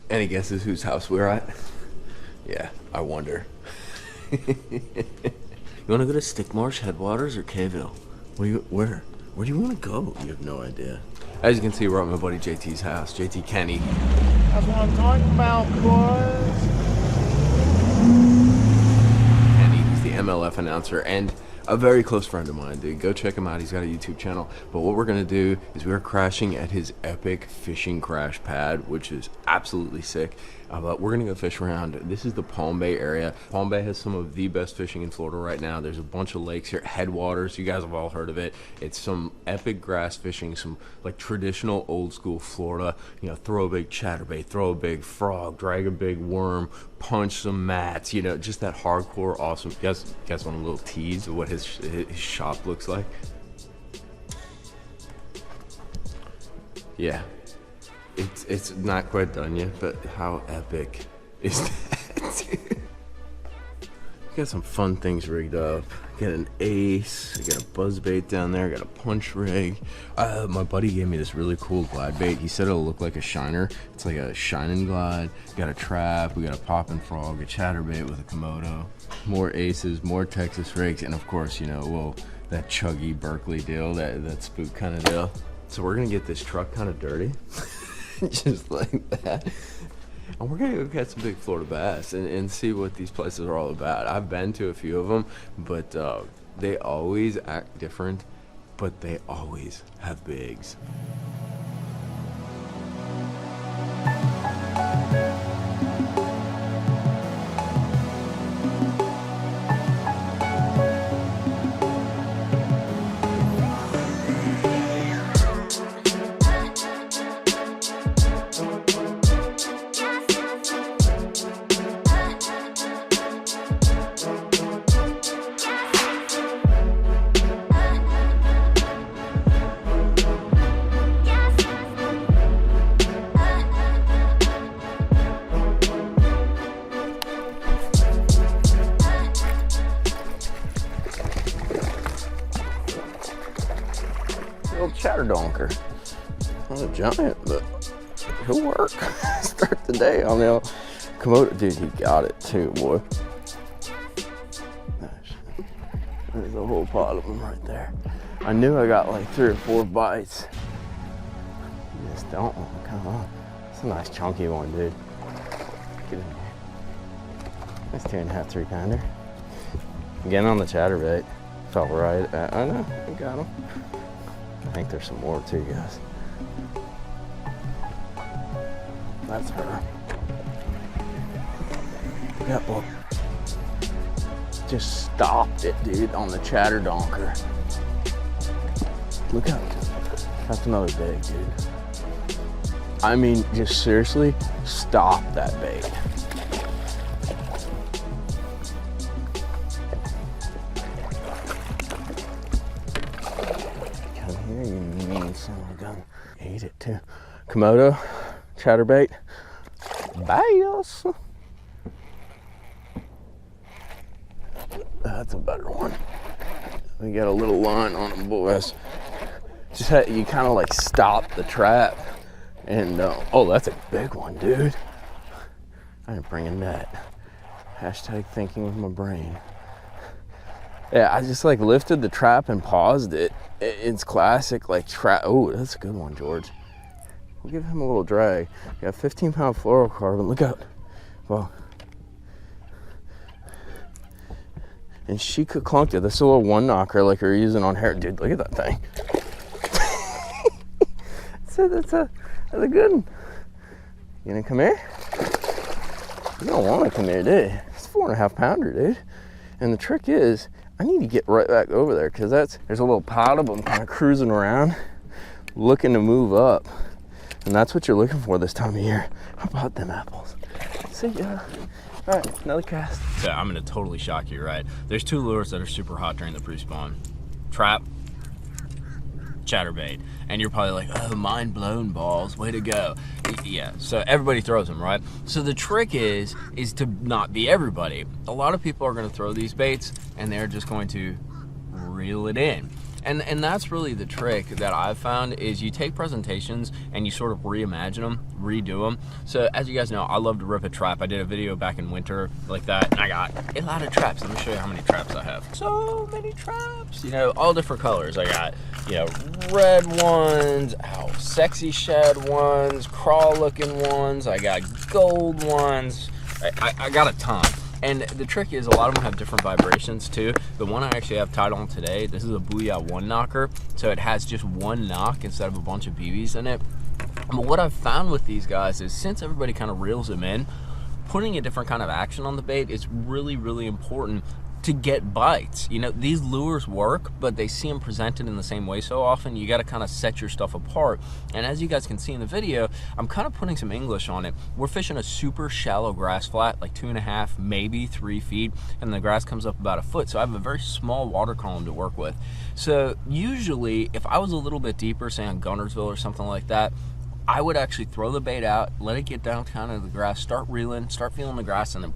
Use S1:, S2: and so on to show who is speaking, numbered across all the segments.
S1: Any guesses whose house we're at? Yeah, I wonder. You want to go to Stickmarsh, Headwaters, or Kville? Where do you want to go? You have no idea. As you can see, we're at my buddy JT's house. JT Kenny.
S2: That's what I'm talking about, boys.
S1: Kenny, he's the MLF announcer and a very close friend of mine, dude. Go check him out. He's got a YouTube channel. But what we're going to do is we're crashing at his epic fishing crash pad, which is absolutely sick. But we're going to go fish around. This is the Palm Bay area. Palm Bay has some of the best fishing in Florida right now. There's a bunch of lakes here. Headwaters, you guys have all heard of it. It's some epic grass fishing, some like traditional old school Florida. You know, throw a big chatterbait, throw a big frog, drag a big worm, punch some mats, you know, just that hardcore awesome. You guys want a little tease of what his shop looks like? Yeah. It's not quite done yet, but how epic is that, dude? Got some fun things rigged up. Got an ace, I got a buzzbait down there, got a punch rig. My buddy gave me this really cool glide bait. He said it'll look like a shiner. It's like a shining glide. Got a trap, we got a poppin' frog, a chatterbait with a Komodo. More aces, more Texas rigs, and of course, you know, well, that chuggy Berkeley deal, that spook kind of deal. So we're gonna get this truck kind of dirty. Just like that. And we're gonna go catch some big Florida bass and see what these places are all about. I've been to a few of them, but they always act different, but they always have bigs. Little chatter donker. Not a giant, but he'll work. Start the day on the Komodo. Dude, he got it too, boy. There's a whole pot of them right there. I knew I got like 3 or 4 bites. You just don't. Come on. It's a nice chunky one, dude. Get in here. That's 2.5, 3 pounder. Again on the chatterbait. Felt right. I know. I got him. I think there's some more too, guys. That's her. Yep, well, just stopped it, dude, on the chatter donker. Look out. That's another big, dude. I mean, just seriously, stop that bait. Ate it too. Komodo, chatterbait, bass. That's a better one. We got a little line on them, boys. Just had, you kind of like stop the trap, and oh, that's a big one, dude. I didn't bring a net. Hashtag thinking with my brain. Yeah, I just like lifted the trap and paused it. It's classic like trap. Oh, that's a good one, George. We'll give him a little drag. Got 15-pound fluorocarbon. Look out. Well, and she could clunk it. This is a little one knocker like we're using on hair. Dude, look at that thing. that's a good one. You gonna come here? You don't want to come here, do you? It's a 4.5 pounder, dude. And the trick is, I need to get right back over there because there's a little pod of them kind of cruising around, looking to move up. And that's what you're looking for this time of year. How about them apples? See ya. All right, another cast.
S3: So I'm gonna totally shock you, right? There's 2 lures that are super hot during the pre-spawn. Trap, chatterbait. And you're probably like, oh, mind blown, balls, way to go. Yeah, so everybody throws them, right? So the trick is to not be everybody. A lot of people are gonna throw these baits and they're just going to reel it in. And that's really the trick that I've found, is you take presentations and you sort of reimagine them, redo them. So as you guys know, I love to rip a trap. I did a video back in winter like that, and I got a lot of traps. Let me show you how many traps I have. So many traps, you know, all different colors. I got, you know, red ones, sexy shed ones, crawl looking ones, I got gold ones. I got a ton. And the trick is, a lot of them have different vibrations too. The one I actually have tied on today, this is a Booyah 1 knocker. So it has just one knock instead of a bunch of BBs in it. But what I've found with these guys is, since everybody kind of reels them in, putting a different kind of action on the bait is really, really important to get bites. You know, these lures work, but they see them presented in the same way so often. You got to kind of set your stuff apart. And as you guys can see in the video, I'm kind of putting some English on it. We're fishing a super shallow grass flat, like 2.5, maybe 3 feet, and the grass comes up about a foot. So I have a very small water column to work with. So usually, if I was a little bit deeper, say on Gunnersville or something like that, I would actually throw the bait out, let it get down kind of the grass, start reeling, start feeling the grass, and then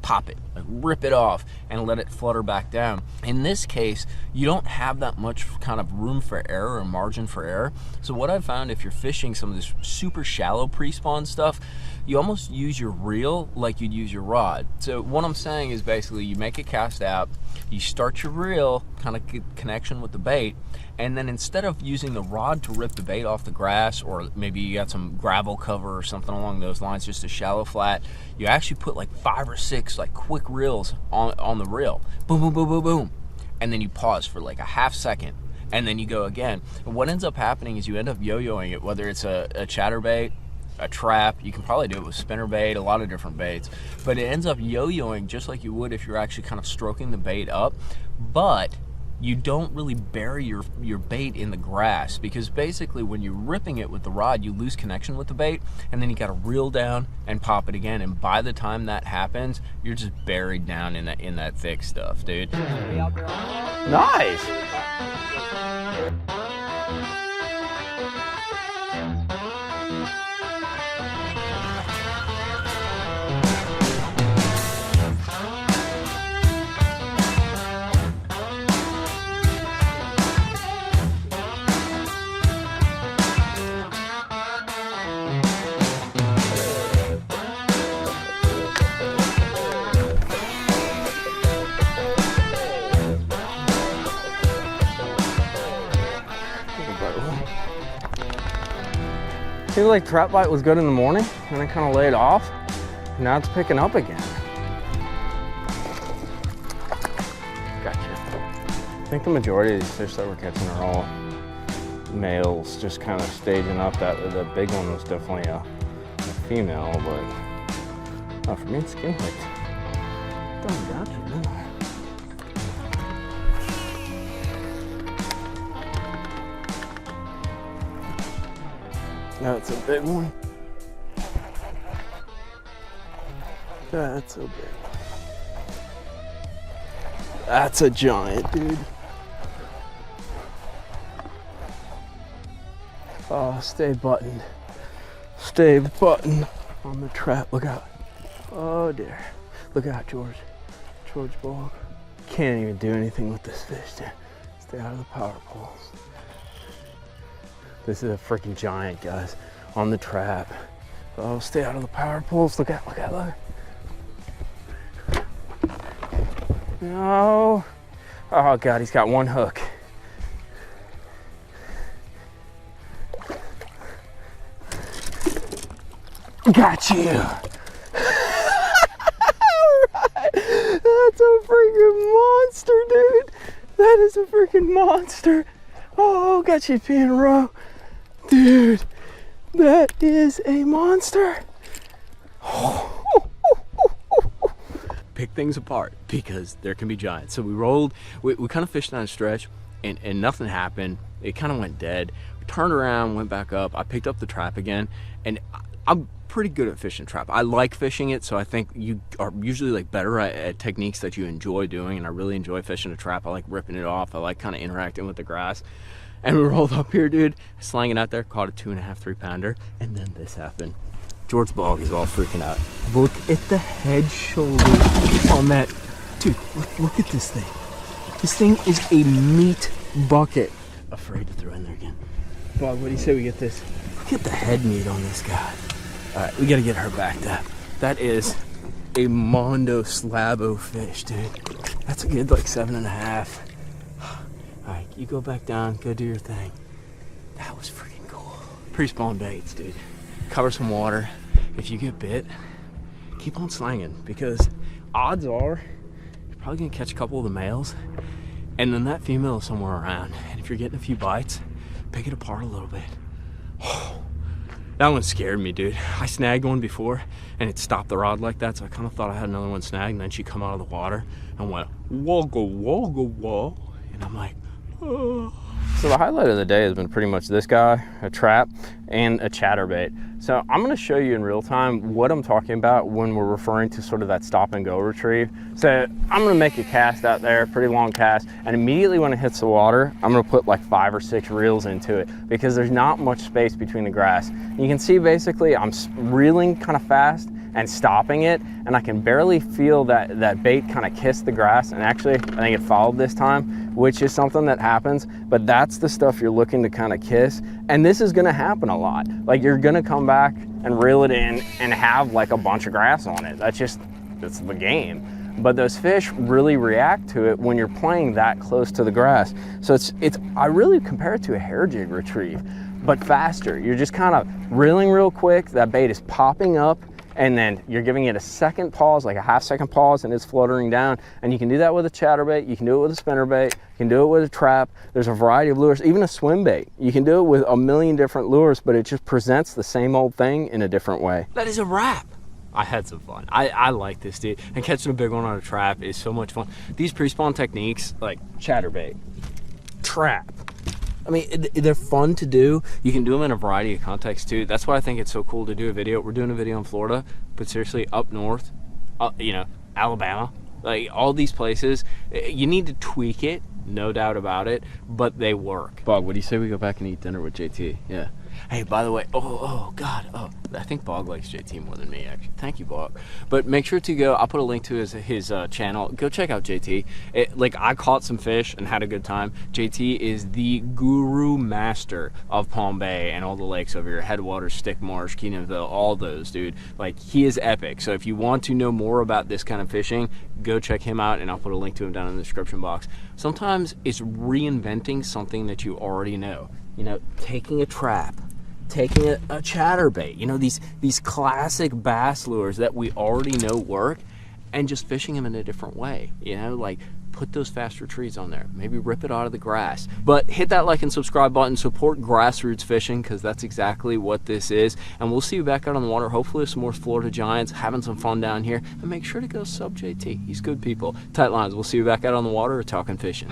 S3: pop it, like rip it off and let it flutter back down. In this case, you don't have that much kind of room for error or margin for error. So what I've found, if you're fishing some of this super shallow pre-spawn stuff, you almost use your reel like you'd use your rod. So what I'm saying is, basically, you make a cast out, you start your reel, kind of get connection with the bait, and then instead of using the rod to rip the bait off the grass, or maybe you got some gravel cover or something along those lines, just a shallow flat, you actually put like 5 or 6 like quick reels on the reel. Boom, boom, boom, boom, boom. And then you pause for like a half second, and then you go again. And what ends up happening is you end up yo-yoing it, whether it's a chatterbait, a trap. You can probably do it with spinnerbait, a lot of different baits, but it ends up yo-yoing just like you would if you're actually kind of stroking the bait up. But you don't really bury your bait in the grass, because basically when you're ripping it with the rod, you lose connection with the bait, and then you got to reel down and pop it again. And by the time that happens, you're just buried down in that thick stuff, dude.
S1: Nice. Seems like trap bite was good in the morning, and then kind of laid off. Now it's picking up again. Gotcha. I think the majority of these fish that we're catching are all males, just kind of staging up. That the big one was definitely a female, but for me it's skin hooked. Don't got you, man. That's a big one. That's a big one. That's a giant, dude. Oh, stay buttoned. Stay buttoned on the trap. Look out. Oh dear. Look out, George. George Bog. Can't even do anything with this fish, dude. Stay out of the power poles. This is a freaking giant, guys, on the trap. Oh, stay out of the power poles. Look out, look out, look. No. Oh, God, he's got one hook. Got you. Right. That's a freaking monster, dude. That is a freaking monster. Oh, got you in a row. Dude, that is a monster. Pick things apart because there can be giants. So we rolled, we kind of fished down a stretch and nothing happened. It kind of went dead. We turned around, went back up. I picked up the trap again, and I'm pretty good at fishing trap. I like fishing it, so I think you are usually like better at techniques that you enjoy doing, and I really enjoy fishing a trap. I like ripping it off. I like kind of interacting with the grass. And we rolled up here, dude, slanging out there, caught a 2.5, 3 pounder, and then this happened. George Bog is all freaking out. Look at the head shoulder on that. Dude, look at this thing. This thing is a meat
S3: bucket. Afraid to throw in there again. Bob, what do you say we get this? Get the head meat on this guy. All right, we gotta get her backed up. That is a Mondo Slabo fish, dude. That's a good like 7.5. All right, you go back down, go do your thing. That was freaking cool. Pre-spawn baits, dude. Cover some water. If you get bit, keep on slanging, because odds are you're probably gonna catch a couple of the males, and then that female is somewhere around. And if you're getting a few bites, pick it apart a little bit. That one scared me, dude. I snagged one before and it stopped the rod like that, so I kind of thought I had another one snagged, and then she come out of the water and went woggle woggle woggle, and I'm like, oh. So the highlight of the day has been pretty much this guy, a trap, and a chatterbait. So I'm gonna show you in real time what I'm talking about when we're referring to sort of that stop and go retrieve. So I'm gonna make a cast out there, pretty long cast, and immediately when it hits the water, I'm gonna put like 5 or 6 reels into it, because there's not much space between the grass. You can see basically I'm reeling kind of fast and stopping it, and I can barely feel that bait kind of kiss the grass. And actually, I think it followed this time, which is something that happens, but that's the stuff you're looking to kind of kiss. And this is gonna happen a lot. Like, you're gonna come back and reel it in and have like a bunch of grass on it. That's the game. But those fish really react to it when you're playing that close to the grass. So I really compare it to a hair jig retrieve, but faster. You're just kind of reeling real quick, that bait is popping up, and then you're giving it a second pause, like a half-second pause, and it's fluttering down. And you can do that with a chatterbait, you can do it with a spinnerbait, you can do it with a trap. There's a variety of lures, even a swim bait. You can do it with a million different lures, but it just presents the same old thing in a different way. That is a wrap. I had some fun. I like this, dude. And catching a big one on a trap is so much fun. These pre-spawn techniques, like chatterbait, trap, I mean, they're fun to do. You can do them in a variety of contexts too. That's why I think it's so cool to do a video. We're doing a video in Florida, but seriously, up north, you know, Alabama, like all these places, you need to tweak it, no doubt about it, but they work. Bog, what do you say we go back and eat dinner with JT? Yeah. Hey, by the way, oh God, I think Bog likes JT more than me, actually. Thank you, Bog. But make sure to go, I'll put a link to his channel. Go check out JT. Like, I caught some fish and had a good time. JT is the guru master of Palm Bay and all the lakes over here, Headwaters, Stick Marsh, Keenanville, all those, dude. Like, he is epic. So if you want to know more about this kind of fishing, go check him out, and I'll put a link to him down in the description box. Sometimes it's reinventing something that you already know. You know, taking a trap, taking a chatterbait, you know, these classic bass lures that we already know work, and just fishing them in a different way. You know, like, put those fast retrieves on there, maybe rip it out of the grass. But hit that like and subscribe button, support grassroots fishing, because that's exactly what this is. And we'll see you back out on the water, hopefully with some more Florida Giants, having some fun down here. And make sure to go sub JT, he's good people. Tight lines, we'll see you back out on the water or talking fishing.